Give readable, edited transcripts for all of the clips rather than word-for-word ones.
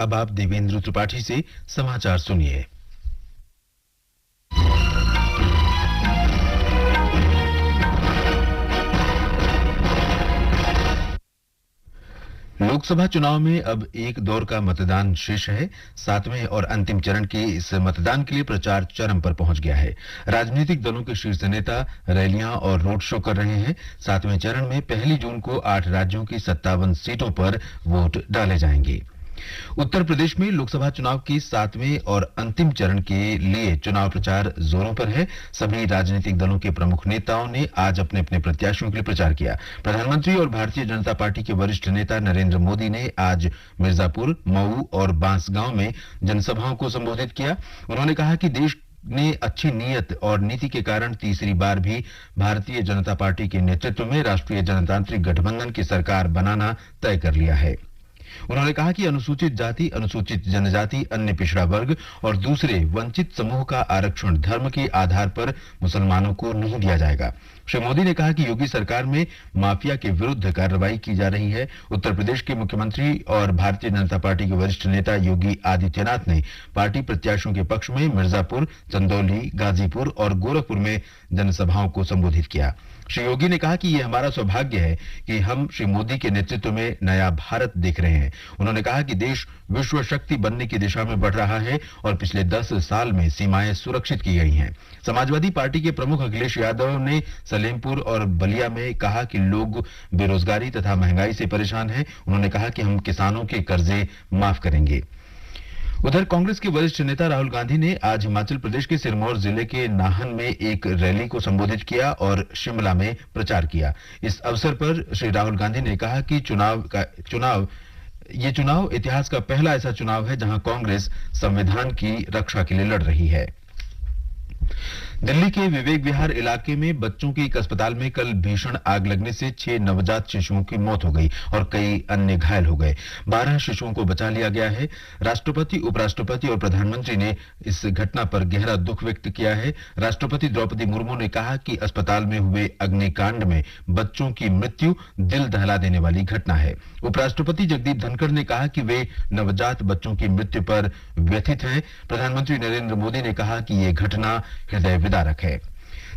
अब आप देवेंद्र त्रिपाठी से समाचार सुनिए। लोकसभा चुनाव में अब एक दौर का मतदान शेष है। सातवें और अंतिम चरण के इस मतदान के लिए प्रचार चरम पर पहुंच गया है। राजनीतिक दलों के शीर्ष नेता रैलियां और रोड शो कर रहे हैं। सातवें चरण में 1 जून को 8 राज्यों की 57 सीटों पर वोट डाले जाएंगे। उत्तर प्रदेश में लोकसभा चुनाव की 7वें और अंतिम चरण के लिए चुनाव प्रचार जोरों पर है। सभी राजनीतिक दलों के प्रमुख नेताओं ने आज अपने अपने प्रत्याशियों के लिए प्रचार किया। प्रधानमंत्री और भारतीय जनता पार्टी के वरिष्ठ नेता नरेंद्र मोदी ने आज मिर्जापुर, मऊ और बांसगांव में जनसभाओं को संबोधित किया। उन्होंने कहा कि देश ने अच्छी नीयत और नीति के कारण तीसरी बार भी भारतीय जनता पार्टी के नेतृत्व में राष्ट्रीय जनतांत्रिक गठबंधन की सरकार बनाना तय कर लिया है। उन्होंने कहा कि अनुसूचित जाति, अनुसूचित जनजाति, अन्य पिछड़ा वर्ग और दूसरे वंचित समूह का आरक्षण धर्म के आधार पर मुसलमानों को नहीं दिया जाएगा। श्री मोदी ने कहा कि योगी सरकार में माफिया के विरुद्ध कार्रवाई की जा रही है। उत्तर प्रदेश के मुख्यमंत्री और भारतीय जनता पार्टी के वरिष्ठ नेता योगी आदित्यनाथ ने पार्टी प्रत्याशियों के पक्ष में मिर्जापुर, चंदौली, गाजीपुर और गोरखपुर में जनसभाओं को संबोधित किया। श्री योगी ने कहा कि यह हमारा सौभाग्य है कि हम श्री मोदी के नेतृत्व में नया भारत देख रहे हैं। उन्होंने कहा कि देश विश्व शक्ति बनने की दिशा में बढ़ रहा है और पिछले 10 साल में सीमाएं सुरक्षित की गई हैं। समाजवादी पार्टी के प्रमुख अखिलेश यादव ने सलेमपुर और बलिया में कहा कि लोग बेरोजगारी तथा महंगाई से परेशान हैं। उन्होंने कहा कि हम किसानों के कर्जे माफ करेंगे। उधर कांग्रेस के वरिष्ठ नेता राहुल गांधी ने आज हिमाचल प्रदेश के सिरमौर जिले के नाहन में एक रैली को संबोधित किया और शिमला में प्रचार किया। इस अवसर पर श्री राहुल गांधी ने कहा कि ये चुनाव इतिहास का पहला ऐसा चुनाव है जहां कांग्रेस संविधान की रक्षा के लिए लड़ रही है। दिल्ली के विवेक विहार इलाके में बच्चों के एक अस्पताल में कल भीषण आग लगने से 6 नवजात शिशुओं की मौत हो गई और कई अन्य घायल हो गए। 12 शिशुओं को बचा लिया गया है। राष्ट्रपति, उपराष्ट्रपति और प्रधानमंत्री ने इस घटना पर गहरा दुख व्यक्त किया है। राष्ट्रपति द्रौपदी मुर्मू ने कहा कि अस्पताल में हुए अग्निकांड में बच्चों की मृत्यु दिल दहला देने वाली घटना है। उपराष्ट्रपति जगदीप धनखड़ ने कहा कि वे नवजात बच्चों की मृत्यु पर व्यथित हैं। प्रधानमंत्री नरेंद्र मोदी ने कहा कि यह घटना हृदय विदारक है।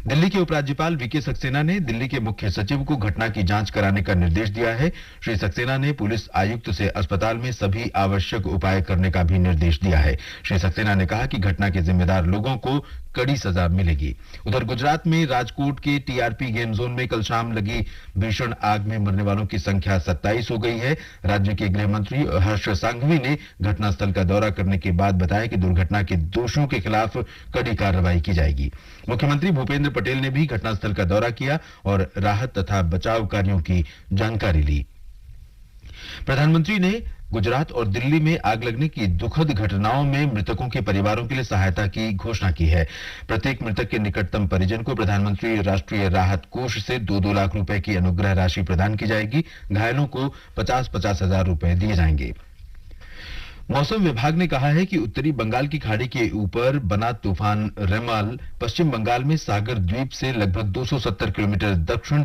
दिल्ली के उपराज्यपाल वीके सक्सेना ने दिल्ली के मुख्य सचिव को घटना की जांच कराने का निर्देश दिया है। श्री सक्सेना ने पुलिस आयुक्त से अस्पताल में सभी आवश्यक उपाय करने का भी निर्देश दिया है। श्री सक्सेना ने कहा कि घटना के जिम्मेदार लोगों को कड़ी सजा मिलेगी। उधर गुजरात में राजकोट के टीआरपी गेम जोन में कल शाम लगी भीषण आग में मरने वालों की संख्या 27 हो गई है। राज्य के गृह मंत्री हर्ष सांघवी ने घटनास्थल का दौरा करने के बाद बताया कि दुर्घटना के दोषियों के खिलाफ कड़ी कार्रवाई की जाएगी। मुख्यमंत्री भूपेंद्र पटेल ने भी घटनास्थल का दौरा किया और राहत तथा बचाव कार्यों की जानकारी ली। प्रधानमंत्री ने गुजरात और दिल्ली में आग लगने की दुखद घटनाओं में मृतकों के परिवारों के लिए सहायता की घोषणा की है। प्रत्येक मृतक के निकटतम परिजन को प्रधानमंत्री राष्ट्रीय राहत कोष से 2-2 लाख रुपए की अनुग्रह राशि प्रदान की जाएगी। घायलों को 50-50 हजार रुपए दिए जाएंगे। मौसम विभाग ने कहा है कि उत्तरी बंगाल की खाड़ी के ऊपर बना तूफान रेमाल पश्चिम बंगाल में सागर द्वीप से लगभग 270 किलोमीटर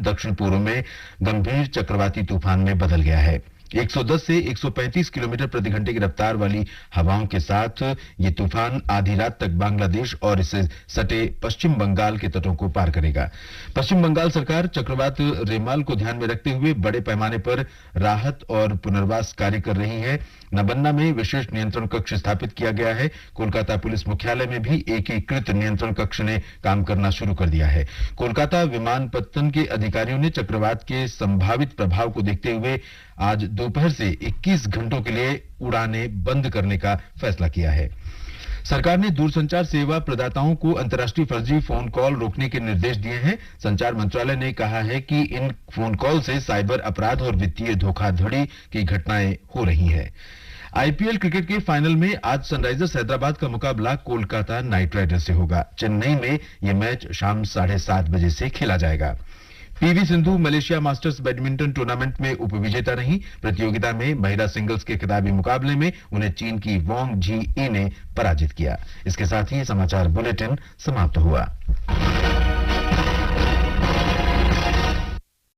दक्षिण पूर्व में गंभीर चक्रवाती तूफान में बदल गया है। 110 से 135 किलोमीटर प्रति घंटे की रफ्तार वाली हवाओं के साथ ये तूफान आधी रात तक बांग्लादेश और इससे सटे पश्चिम बंगाल के तटों को पार करेगा। पश्चिम बंगाल सरकार चक्रवात रेमाल को ध्यान में रखते हुए बड़े पैमाने पर राहत और पुनर्वास कार्य कर रही है। नबन्ना में विशेष नियंत्रण कक्ष स्थापित किया गया है। कोलकाता पुलिस मुख्यालय में भी एकीकृत नियंत्रण कक्ष ने काम करना शुरू कर दिया है। कोलकाता विमानपत्तन के अधिकारियों ने चक्रवात के संभावित प्रभाव को देखते हुए आज दोपहर से 21 घंटों के लिए उड़ानें बंद करने का फैसला किया है। सरकार ने दूरसंचार सेवा प्रदाताओं को अंतर्राष्ट्रीय फर्जी फोन कॉल रोकने के निर्देश दिए हैं। संचार मंत्रालय ने कहा है कि इन फोन कॉल से साइबर अपराध और वित्तीय धोखाधड़ी की घटनाएं हो रही हैं। आईपीएल क्रिकेट के फाइनल में आज सनराइजर्स हैदराबाद का मुकाबला कोलकाता नाइट राइडर्स से होगा। चेन्नई में यह मैच शाम 7:30 बजे से खेला जाएगा। PV Sindhu Malaysia masters badminton tournament में उपविजेता रही। प्रतियोगिता में महिला सिंगल्स के खिताबी मुकाबले में उन्हें चीन की वोंग जी ई ने पराजित किया। इसके साथ ही समाचार बुलेटिन समाप्त हुआ।